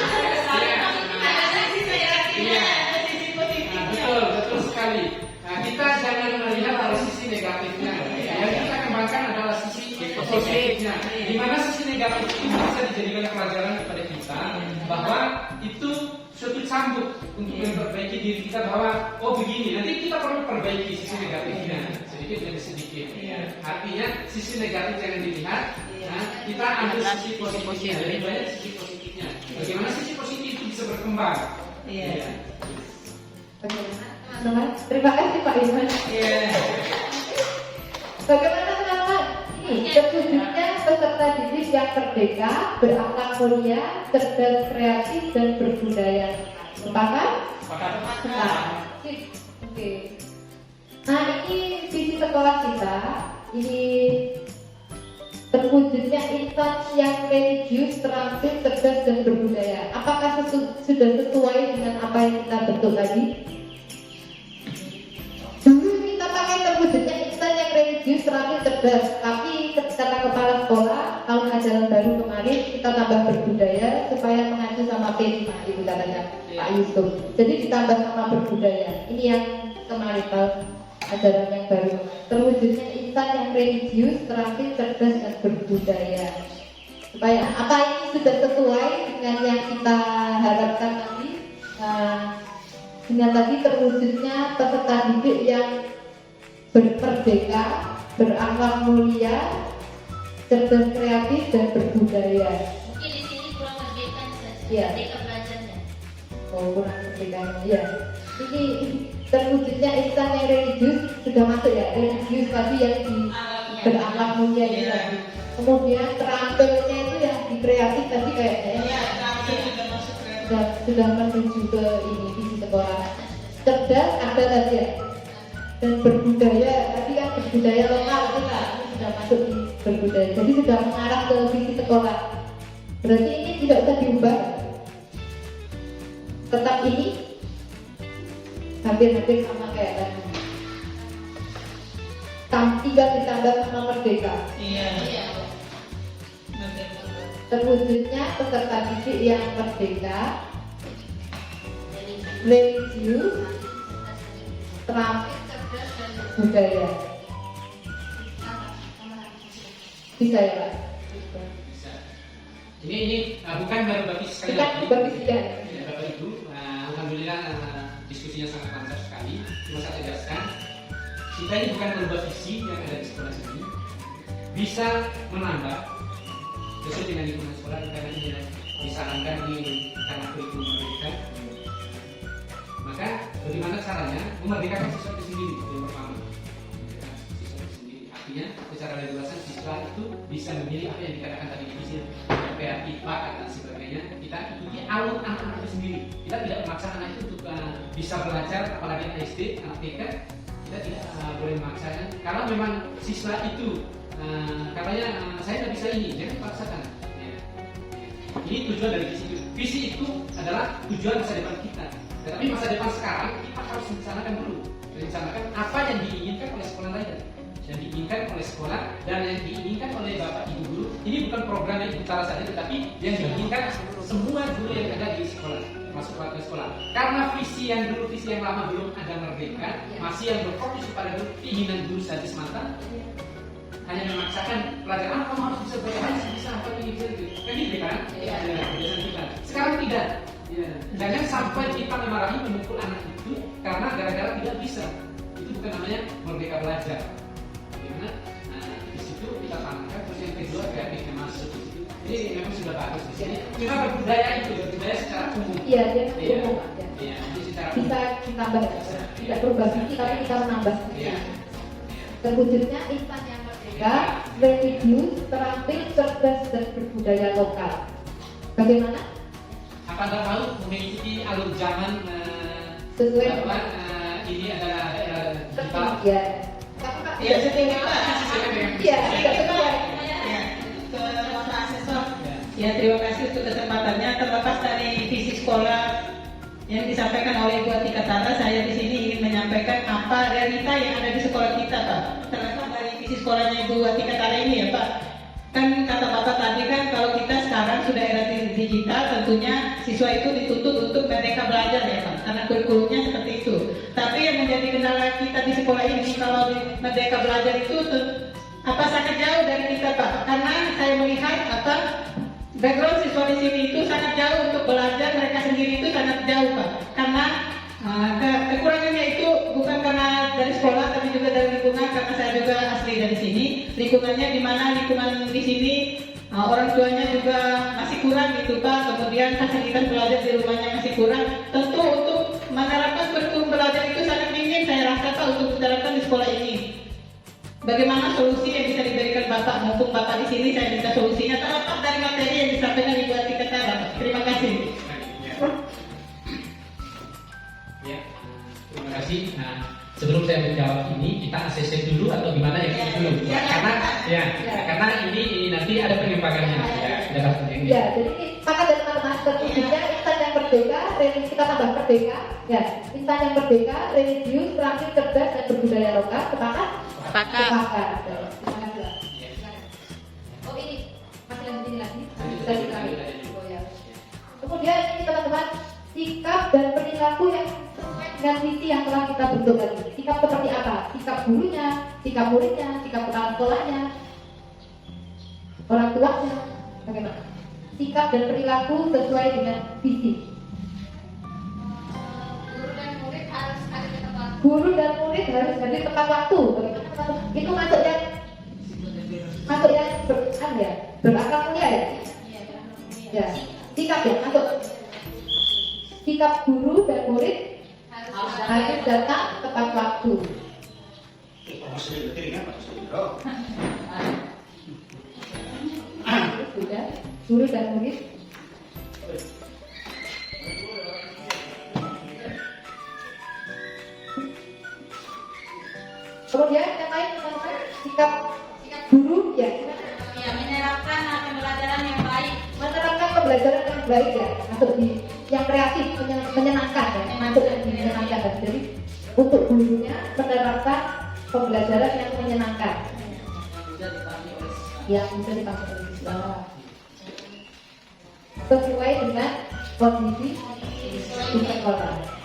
Ada sisi negatifnya, ada sisi positifnya. betul sekali. Nah, kita jangan melihat dari sisi negatifnya. Yang kita kembangkan adalah sisi positifnya. Di mana sisi negatif itu bisa dijadikan pelajaran kepada kita bahwa itu suatu cambuk untuk memperbaiki diri kita bahwa oh begini, nanti kita perlu perbaiki sisi negatifnya sedikit demi sedikit. Artinya sisi negatif jangan dilihat, nah, kita ambil sisi positifnya. Lebih banyak sisi positifnya. Bagaimana sisi positif itu bisa berkembang? Iya. Teman-teman, terima kasih Pak Iman. Iya. Bagaimana teman-teman? Ini terwujudnya peserta didik yang merdeka, berakhlak mulia, cerdas, kreatif dan berbudaya. Sepakat? Sepakat. Oke. Nah ini visi sekolah kita. Ini terwujudnya insan yang religius, terampil, cerdas dan berbudaya. Apakah sudah sesuai dengan apa yang kita bentuk tadi? Dulu kita pakai terwujudnya insan yang religius, terampil, cerdas. Tapi kata kepala sekolah, tahun ajaran baru kemarin kita tambah berbudaya supaya mengacu sama P5 itu katanya Pak Yusuf. Jadi ditambah sama berbudaya. Ini yang kemarin tahun ajaran yang baru. Terwujudnya insan yang religius, terampil, cerdas dan berbudaya. Supaya apa ini sudah sesuai dengan yang kita harapkan nanti. Dengan tadi terwujudnya peserta didik yang bermerdeka, berakhlak mulia, cerdas, kreatif dan berbudaya. Mungkin di sini kurang merdeka saja. Iya. Merdeka belajarnya. Oh, kurang merdekanya. Ya. Ini terwujudnya insan yang religius sudah masuk ya, religius tadi yang di berakhlak mulia itu tadi. Kemudian terampilnya itu yang di kreatif tadi kayaknya Iya, kami sudah masuk ke sudah menuju ke ini visi sekolah. cerdas ada tadi ya, dan berbudaya. Tadi kan berbudaya lokal kita ini sudah masuk di berbudaya, jadi sudah mengarah ke visi sekolah. Berarti ini tidak usah diubah, tetap ini hampir-hampir sama kayak tadi. Tinggal ditambah sama merdeka. Iya. Terwujudnya peserta didik yang merdeka, religius, terampil, cerdas, dan budaya. Bisa ya Pak? Bisa. Ini bukan baru bagi sekali Kita lagi. bagi ya. Ya, Bapak Ibu, alhamdulillah diskusinya sangat lancar sekali. Cuma saya tegaskan, kita ini bukan merubah visi yang ada di sekolah sini, bisa menambah sesuai dengan lingkungan sekolah. Karena ini disarankan ini karena kurikulum merdeka. Maka bagaimana caranya memerdekakan siswa itu sendiri? Yang pertama, siswa itu sendiri. Artinya secara leluasa siswa itu bisa memilih apa yang dikatakan tadi di visi kreatif, bakat dan sebagainya. Kita ikuti alur anak-anak itu sendiri. Kita tidak memaksa anak itu untuk bisa belajar, apalagi anak SD, anak TK. Kita tidak boleh memaksakan. Kalau memang siswa itu katanya saya nggak bisa ini, jangan paksakan. Ya. Ini tujuan dari visi itu. Visi itu adalah tujuan masa depan kita. Tetapi masa depan sekarang kita harus rencanakan dulu. Rencanakan apa yang diinginkan oleh sekolah lain, yang diinginkan oleh sekolah dan yang diinginkan oleh bapak ibu guru. Ini bukan program yang Utara saja, tetapi yang diinginkan semua guru yang ada di sekolah, masuk ke sekolah. Karena visi yang dulu, visi yang lama belum ada merdeka, masih yang berfokus kepada keinginan guru saja semata. Hanya memaksakan pelajaran, kamu harus bisa baca, bisa apa ini kan gitu kan? Kebiasaan kita. Sekarang tidak. Ya. Jangan sampai kita memarahi memukul anak itu karena gara-gara tidak bisa. Itu bukan namanya merdeka belajar. Gimana? Nah, di situ kita tanamkan. Terus yang kedua kreatifnya masuk di situ. Ini memang sudah bagus di sini. Cuma berbudaya itu, berbudaya secara umum. Iya, dia umum. Iya, jadi secara Bisa ditambah, tidak berubah visi tapi kita menambah. Iya. Terwujudnya insan yang merdeka, religius, terampil, cerdas, dan berbudaya lokal. Bagaimana? Apa Anda tahu mengikuti alur zaman Sesuai bahwa ini adalah digital? Ya. Ya, setuju Pak. Iya, tidak sesuai. Ya, terima kasih untuk kesempatannya. Terlepas dari visi sekolah yang disampaikan oleh Ibu Atika Tara, saya di sini ingin menyampaikan apa realita yang ada di sekolah kita, Pak. Terlepas dari visi sekolahnya Ibu Atika Tara ini ya, Pak. Kan kata Bapak tadi kan kalau kita sekarang sudah era digital, tentunya siswa itu dituntut untuk merdeka belajar ya Pak, karena kurikulumnya seperti itu. Tapi yang menjadi kendala kita di sekolah ini kalau di merdeka belajar itu sangat jauh dari kita Pak, karena saya melihat background siswa di sini itu sangat jauh untuk belajar, mereka sendiri itu sangat jauh Pak, karena kekurangannya itu bukan karena dari sekolah tapi juga dari lingkungan, karena saya juga asli dari sini. Lingkungannya di mana lingkungan di sini orang tuanya juga masih kurang gitu Pak, kemudian fasilitas belajar di rumahnya masih kurang. Tentu untuk menerapkan kurikulum belajar itu sangat minim saya rasa Pak untuk diterapkan di sekolah ini. Bagaimana solusi yang bisa diberikan Bapak, mumpung Bapak di sini saya minta solusinya terlepas dari materi yang disampaikan Ibu Atika Tara. Terima kasih. Ya, terima kasih. Nah, sebelum saya menjawab ini, kita ACC dulu atau gimana ya? Dulu. Karena ini nanti ada penyimpangannya. Ya, jadi pakai dari teman-teman terwujudnya insan yang merdeka, religius kita tambah merdeka. Ya, insan yang merdeka, religius, terampil, cerdas, dan berbudaya lokal. Sepakat? Sepakat. Oh ini masih lanjut ini lagi. Oh ya. Kemudian ini teman-teman, sikap dan perilaku yang sesuai dengan visi yang telah kita bentuk tadi. Sikap seperti apa? Sikap gurunya, sikap muridnya, sikap kepala sekolahnya, orang tuanya, bagaimana? Sikap dan perilaku sesuai dengan visi. Guru dan murid harus hadir tepat waktu. Bagaimana teman-teman? Itu masuk yang berakal mulia ya. Ya, sikap ya masuk. Sikap guru dan murid harus datang tepat waktu. Sudah, guru dan murid. pembelajaran yang baik ya, masuk di yang kreatif, menyenangkan ya, masuk yang menyenangkan. Jadi untuk gurunya menerapkan pembelajaran yang menyenangkan, yang bisa dipakai oleh siswa sesuai dengan kondisi di sekolah.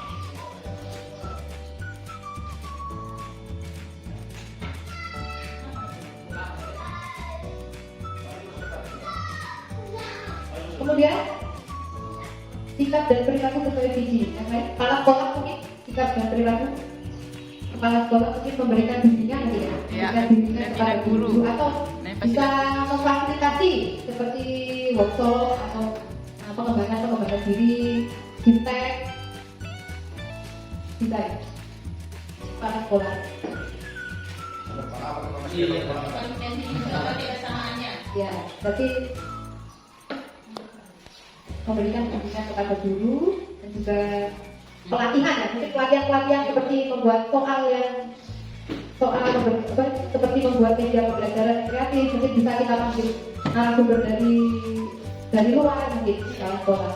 Kemudian sikap dan perilaku sesuai visi. Yang lain, kepala sekolah mungkin sikap dan perilaku. Kepala sekolah mungkin memberikan bimbingan gitu ya, memberikan bimbingan kepada guru atau bisa memfasilitasi seperti workshop atau pengembangan diri, fintech, bisa ya. Kepala sekolah. Ya, berarti memberikan bimbingan kepada guru dan juga pelatihan ya, mungkin pelatihan seperti membuat seperti membuat media pembelajaran kreatif, mungkin bisa kita panggil narasumber dari luar mungkin dalam sekolah.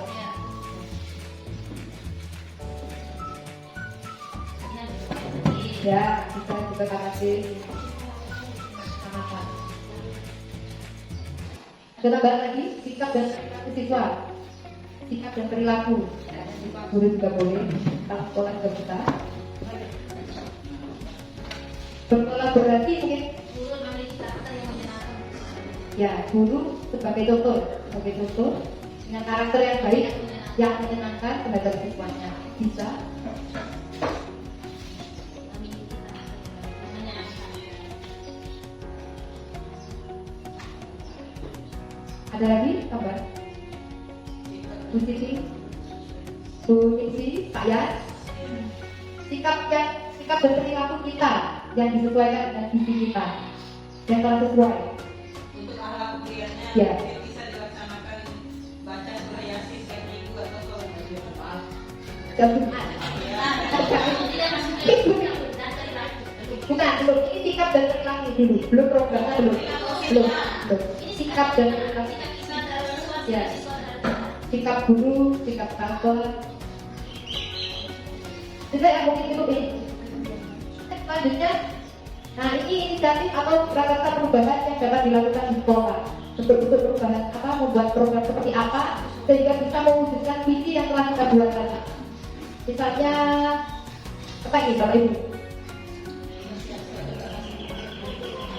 Ya, bisa juga kasih sama-sama. Ada tambahan lagi, sikap dan perilaku siswa. Sikap dan perilaku. Guru juga boleh, kalau sekolah juga bisa. Berkolaborasi mungkin. Guru memiliki karakter yang menyenangkan. Ya, guru sebagai contoh dengan karakter yang baik, yang menyenangkan terhadap siswanya. Bisa. Ada lagi tambah? Bu Siti, Pak Yas, sikap dan perilaku kita yang disesuaikan dengan visi kita, yang telah sesuai. Untuk akhlak mulianya Ya. bisa dilaksanakan baca surah Yasin setiap minggu atau kalau berjamaah. Jam Jumat. Bukan, belum. Ini sikap dan perilaku dulu, belum programnya belum. Sikap dan perilaku. Ya. Sikap guru, sikap kantor. Jadi yang mungkin itu ini. Selanjutnya, nah ini inisiatif atau rata-rata perubahan yang dapat dilakukan di sekolah. Untuk perubahan apa, membuat program seperti apa sehingga bisa mewujudkan visi yang telah kita buat tadi. Misalnya apa ini Bapak Ibu?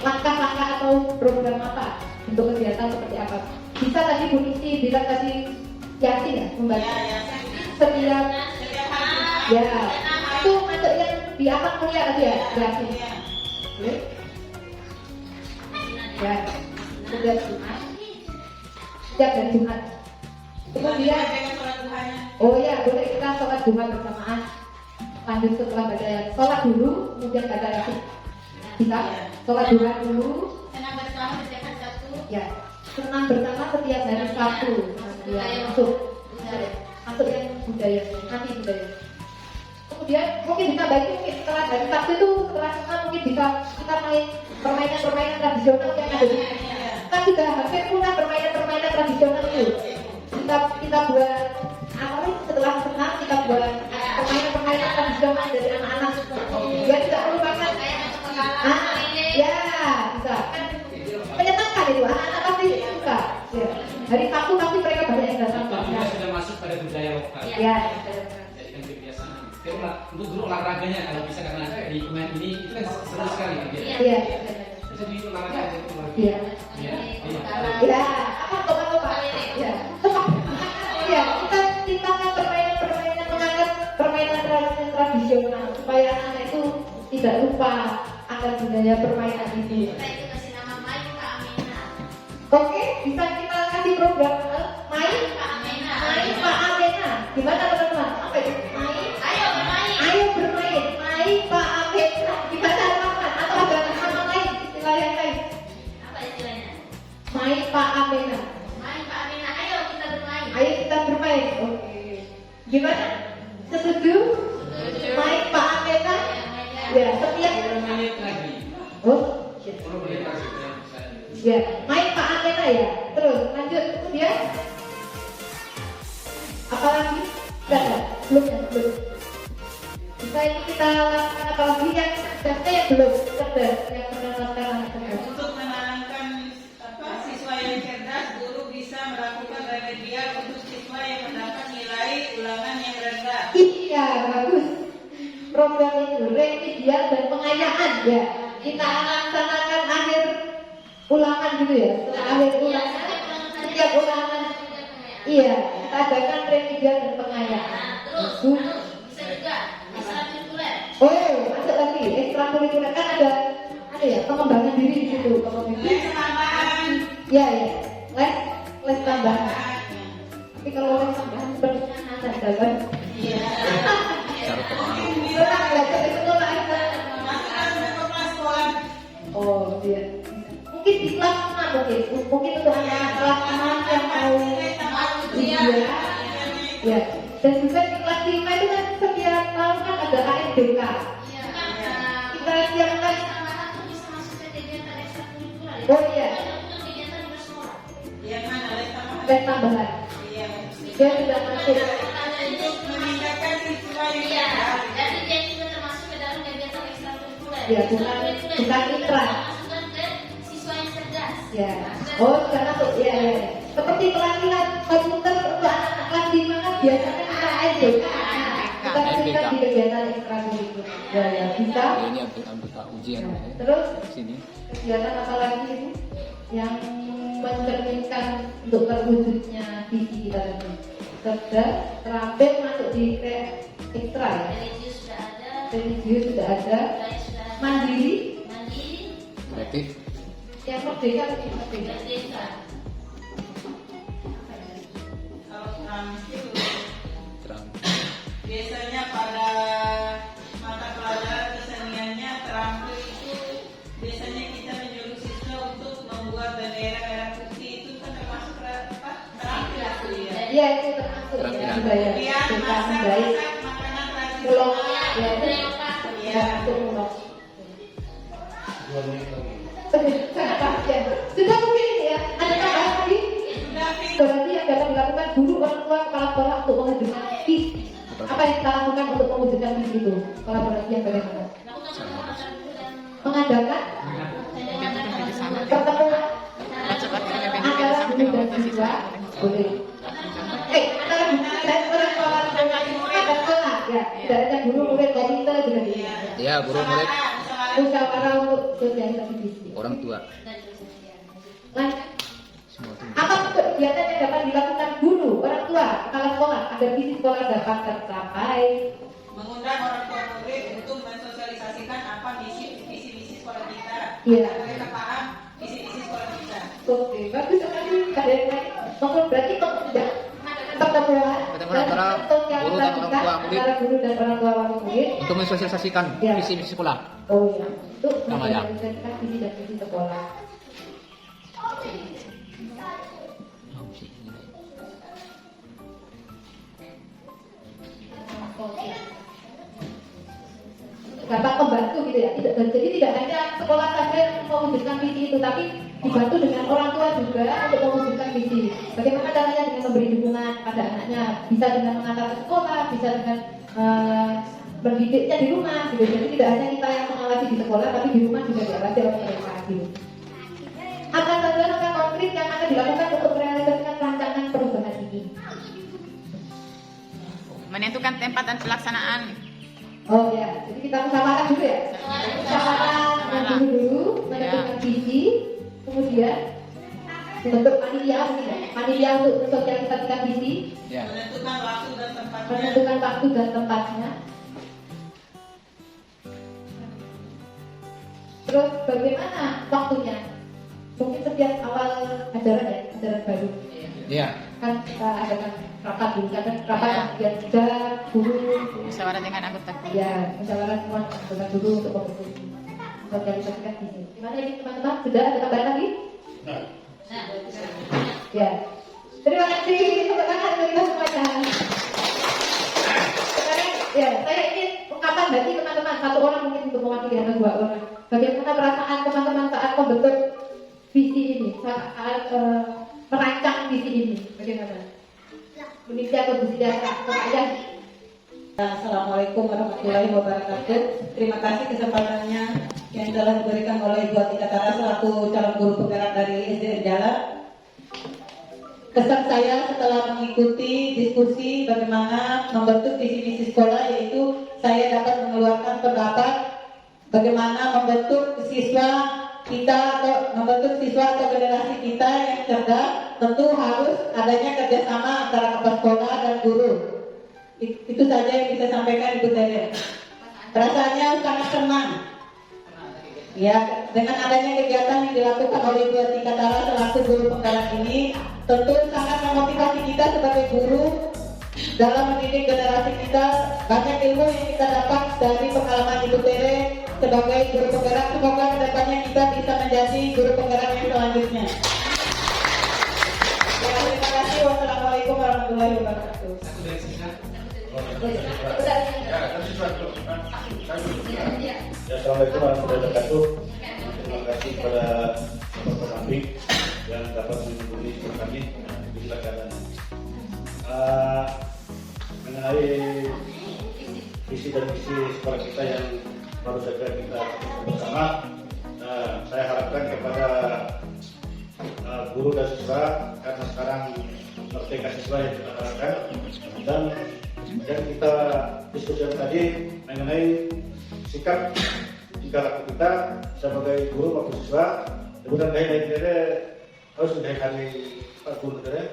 Langkah-langkah atau program apa untuk kegiatan seperti apa? Bisa tadi Bu Nisi bilang tadi Yasin ya, membaca setiap ya itu masuk yang di atas kuliah tadi ya, Yasin. Boleh? Ya, setiap Jumat. Setiap hari Jumat. Kemudian, oh ya, boleh kita sholat Jumat bersamaan. Lanjut setelah baca Yasin, sholat dulu, kemudian baca Yasin. Bisa? Sholat Jumat dulu. Senang bersama setiap hari Sabtu. Ya, senang bersama setiap hari Sabtu. Ya, masuk yang budaya, nanti budaya. Kemudian mungkin ditambahin mungkin setelah dari Sabtu itu setelah senang mungkin bisa kita main permainan tradisional yang ada di kan sudah hampir punah permainan tradisional itu. Kita buat apa nih setelah senang kita buat permainan tradisional dari anak-anak. Ya tidak melupakan. Ya bisa. Menyenangkan itu anak-anak pasti suka. Ya. Hari Sabtu pasti mereka banyak yang datang. Kita sudah masuk pada budaya lokal. Ya. Jadikan kebiasaan. Untuk dulu olahraganya kalau bisa karena di pemain ini itu kan seru sekali kan dia. Iya. Jadi olahraga itu luar biasa. Iya. Iya. Ya. Apa coba? Ya. Ya. Kita permainan mengangkat permainan tradisional supaya anak itu tidak lupa akan budaya permainan itu. Kita itu kasih nama Main Pak Amena. Oke, bisa kita kasih program main Pak Amena. main Pak Amena. Gimana teman-teman? Apa itu? Main. Ayo bermain. Ayo bermain, main Pak Amena. Gimana teman-teman? Atau ada nama lain, istilah yang lain? Apa istilahnya? Main Pak Amena. Main Pak Amena. Ayo kita bermain. Ayo kita bermain. Oke. Gimana? Setuju? Main Pak Amena? Ya, setiap 10 menit lagi. oh, 10 menit lagi. ya, main Pak Amena ya. Terus lanjut kemudian Apalagi? Enggak. Belum ya, belum. Bisa ini kita lakukan apalagi yang cerdasnya yang belum cerdas, yang menanamkan anak cerdas. Untuk menanamkan siswa yang cerdas, guru bisa melakukan remedial untuk siswa yang mendapat nilai ulangan yang rendah. Iya, bagus. Program itu remedial dan pengayaan ya. Kita laksanakan akhir ulangan gitu ya. Setelah akhir ulangan, setiap ulangan. Iya, kita adakan remedial dan pengayaan. Terus bisa juga ekstrakurikuler. Oh, masuk lagi ekstrakurikuler kan ada ya pengembangan diri di situ, pengembangan diri. Les tambahan. Iya ya, les tambahan. Tapi kalau les tambahan sebenarnya anak dalam. Iya. Orang belajar di sekolah itu. Masukkan ke kelas sekolah. Oh iya. Mungkin di kelas 6 mungkin untuk anak kelas 6 yang mau ujian. Ya. Dan juga di kelas 5 itu kan setiap tahun kan ada AMDK. Iya. Kita siapkan. Tambahan tuh bisa masuk ke kegiatan ekstrakurikuler. Oh iya. Untuk kegiatan di sekolah. Yang mana les tambahan? Les tambahan. Iya. Dia sudah masuk. Untuk meningkatkan siswa yang Iya, cerdas. jadi dia juga termasuk ke dalam kegiatan ekstrakurikuler. Iya, bukan mitra. Masukkan ke siswa yang cerdas. Ya. Oh, sudah masuk. Ya, ya. Seperti pelatihan komputer untuk anak-anak kelas 5 kan biasanya kita AMDK. Kita masukkan di kegiatan ekstrakurikuler. Ya, ya. Bisa. Ini anggota ujian Nah, terus sini. kegiatan apa lagi ini yang mencerminkan untuk terwujudnya visi kita tadi? Cerdas, terampil, masuk di ekstra ya. Religius sudah ada, Religius sudah ada, budaya sudah ada, mandiri, mandiri, Kreatif. yang merdeka lebih merdeka. merdeka. Kalau terampil, Terang. biasanya pada mata pelajaran keseniannya terampil itu biasanya kita menyuruh siswa untuk membuat bendera merah putih, itu kan termasuk terampil aku ya. Iya itu termasuk ya Terampil. budaya. Kemudian Kita masak baik makanan pulau tradisional. ya itu Iya. itu pulau. Ya. Sudah mungkin ini ya. Ada tambahan lagi? Sudah Fit. Berarti yang dapat dilakukan guru, orang tua, kepala sekolah untuk mewujudkan visi. Apa yang kita lakukan untuk mewujudkan visi itu? Kolaborasi yang bagaimana? Lakukan penguatan guru dan Mengadakan pertemuan antara guru dan siswa. Boleh. Antara guru dan orang tua ada sekolah ya. Ibaratnya guru murid komite juga bisa. Ya, guru murid, Musyawarah untuk sosialisasi visi. orang tua. Lanjut. Semua itu. Apa bentuk kegiatan yang dapat dilakukan guru, orang tua, kepala sekolah agar visi sekolah dapat tercapai? Mengundang orang tua murid untuk mensosialisasikan apa visi-misi sekolah kita. Iya. Agar mereka paham visi-misi sekolah kita. Oke, bagus sekali. Ada yang lain? Mungkin berarti tidak pertemuan Antara guru dan orang tua murid. antara guru dan orang tua murid. Untuk mensosialisasikan Ya. visi-misi sekolah. Oh iya, untuk Namanya. mensosialisasikan visi dan misi sekolah. Oke. Dapat membantu gitu ya. Jadi tidak hanya sekolah saja yang mewujudkan visi itu, tapi dibantu dengan orang tua juga untuk mewujudkan visi. Bagaimana caranya dengan memberi dukungan pada anaknya? Bisa dengan mengantar ke sekolah, bisa dengan mendidiknya di rumah. Gitu. Jadi tidak hanya kita yang mengawasi di sekolah, tapi di rumah juga diawasi oleh mereka. Gitu. Apa saja langkah konkret yang akan dilakukan untuk merealisasikan rancangan perubahan ini? Menentukan tempat dan pelaksanaan. Oh ya, jadi kita musyawarah dulu ya. Musyawarah dulu, menentukan visi, kemudian membentuk panitia mungkin ya. Panitia untuk mensosialisasikan visi, Ya. Menentukan waktu dan tempatnya. menentukan waktu dan tempatnya. Terus bagaimana waktunya? Mungkin setiap awal ajaran ya, ajaran baru. Iya. Kan kita adakan rapat dulu, kan rapat kemudian juga guru. Musyawarah dengan anggota keluarga. Ya, musyawarah semua anggota dulu untuk membentuk sosialisasikan visi. Gimana ini teman-teman? Sudah ada tambahan lagi? Ya. Terima kasih teman-teman dari kita semuanya. Sekarang ya, saya ingin ungkapan dari teman-teman, satu orang mungkin untuk mewakili atau dua orang. Bagaimana perasaan teman-teman saat membentuk visi ini, saat merancang visi ini? Bagaimana? Indonesia Kebersejaraan. Kemudian Assalamualaikum warahmatullahi wabarakatuh. Terima kasih kesempatannya yang telah diberikan oleh Ibu Atika Tara selaku calon guru penggerak dari SDN Jalan. Kesan saya setelah mengikuti diskusi bagaimana membentuk visi misi sekolah, yaitu saya dapat mengeluarkan pendapat bagaimana membentuk siswa kita atau generasi kita yang cerdas. Tentu harus adanya kerjasama antara kepala sekolah dan guru. Itu saja yang bisa sampaikan Ibu Tere. Rasanya sangat senang. Ya, dengan adanya kegiatan yang dilakukan oleh Ibu Atika Tara selaku guru penggerak ini, tentu sangat memotivasi kita sebagai guru dalam mendidik generasi kita. Banyak ilmu yang kita dapat dari pengalaman Ibu Tere sebagai guru penggerak. Semoga kedepannya kita bisa menjadi guru penggerak yang selanjutnya. Ya, terima kasih. Wassalamualaikum warahmatullahi wabarakatuh. Assalamualaikum warahmatullahi wabarakatuh. Terima kasih kepada Bapak Pendamping yang dapat menghubungi kami di keadaan. Mengenai visi dan misi sekolah kita yang baru saja kita bersama, saya harapkan kepada guru dan siswa, karena sekarang merdeka siswa yang kita harapkan, dan yang kita diskusikan tadi mengenai sikap tingkah laku kita sebagai guru maupun siswa. Mudah-mudahan dari harus menghargai Pak Guru Negara,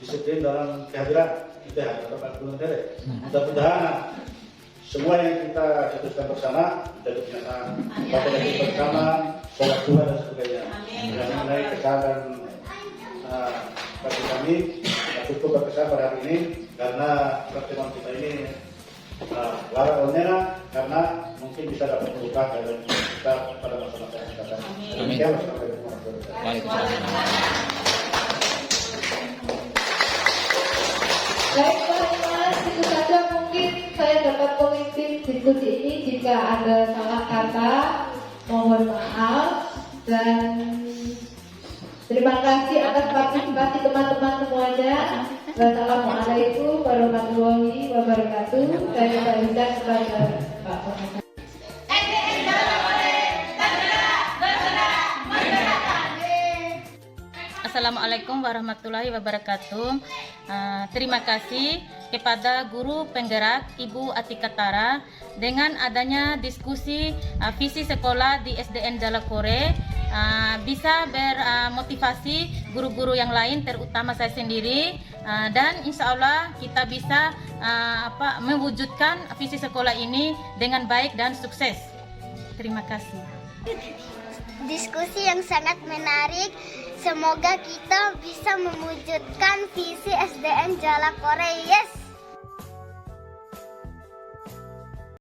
disiplin dalam kehadiran kita kepada Pak Guru Negara. Mudah-mudahan semua yang kita putuskan bersama menjadi kenyataan. Pada lagi bersama, sholat dua dan sebagainya. Dan mengenai kesalahan bagi kami cukup berkesan pada hari ini, karena pertemuan kita ini warawalnya karena mungkin bisa dapat membuka dalam kita pada masa-masa yang akan datang. Demikian, wassalamualaikum warahmatullahi wabarakatuh. Baiklah, itu saja mungkin saya dapat memimpin diskusi ini. Jika ada salah kata, mohon maaf, dan terima kasih atas partisipasi teman-teman semuanya. Wassalamualaikum warahmatullahi wabarakatuh. Saya berikan kepada Pak Pengacara. Assalamualaikum warahmatullahi wabarakatuh. Terima kasih kepada guru penggerak Ibu Atika Tara. Dengan adanya diskusi visi sekolah di SDN Jalakore, bisa bermotivasi guru-guru yang lain, terutama saya sendiri, dan insya Allah kita bisa mewujudkan visi sekolah ini dengan baik dan sukses. Terima kasih. Diskusi yang sangat menarik. Semoga kita bisa mewujudkan visi SDN Jalakore. Yes.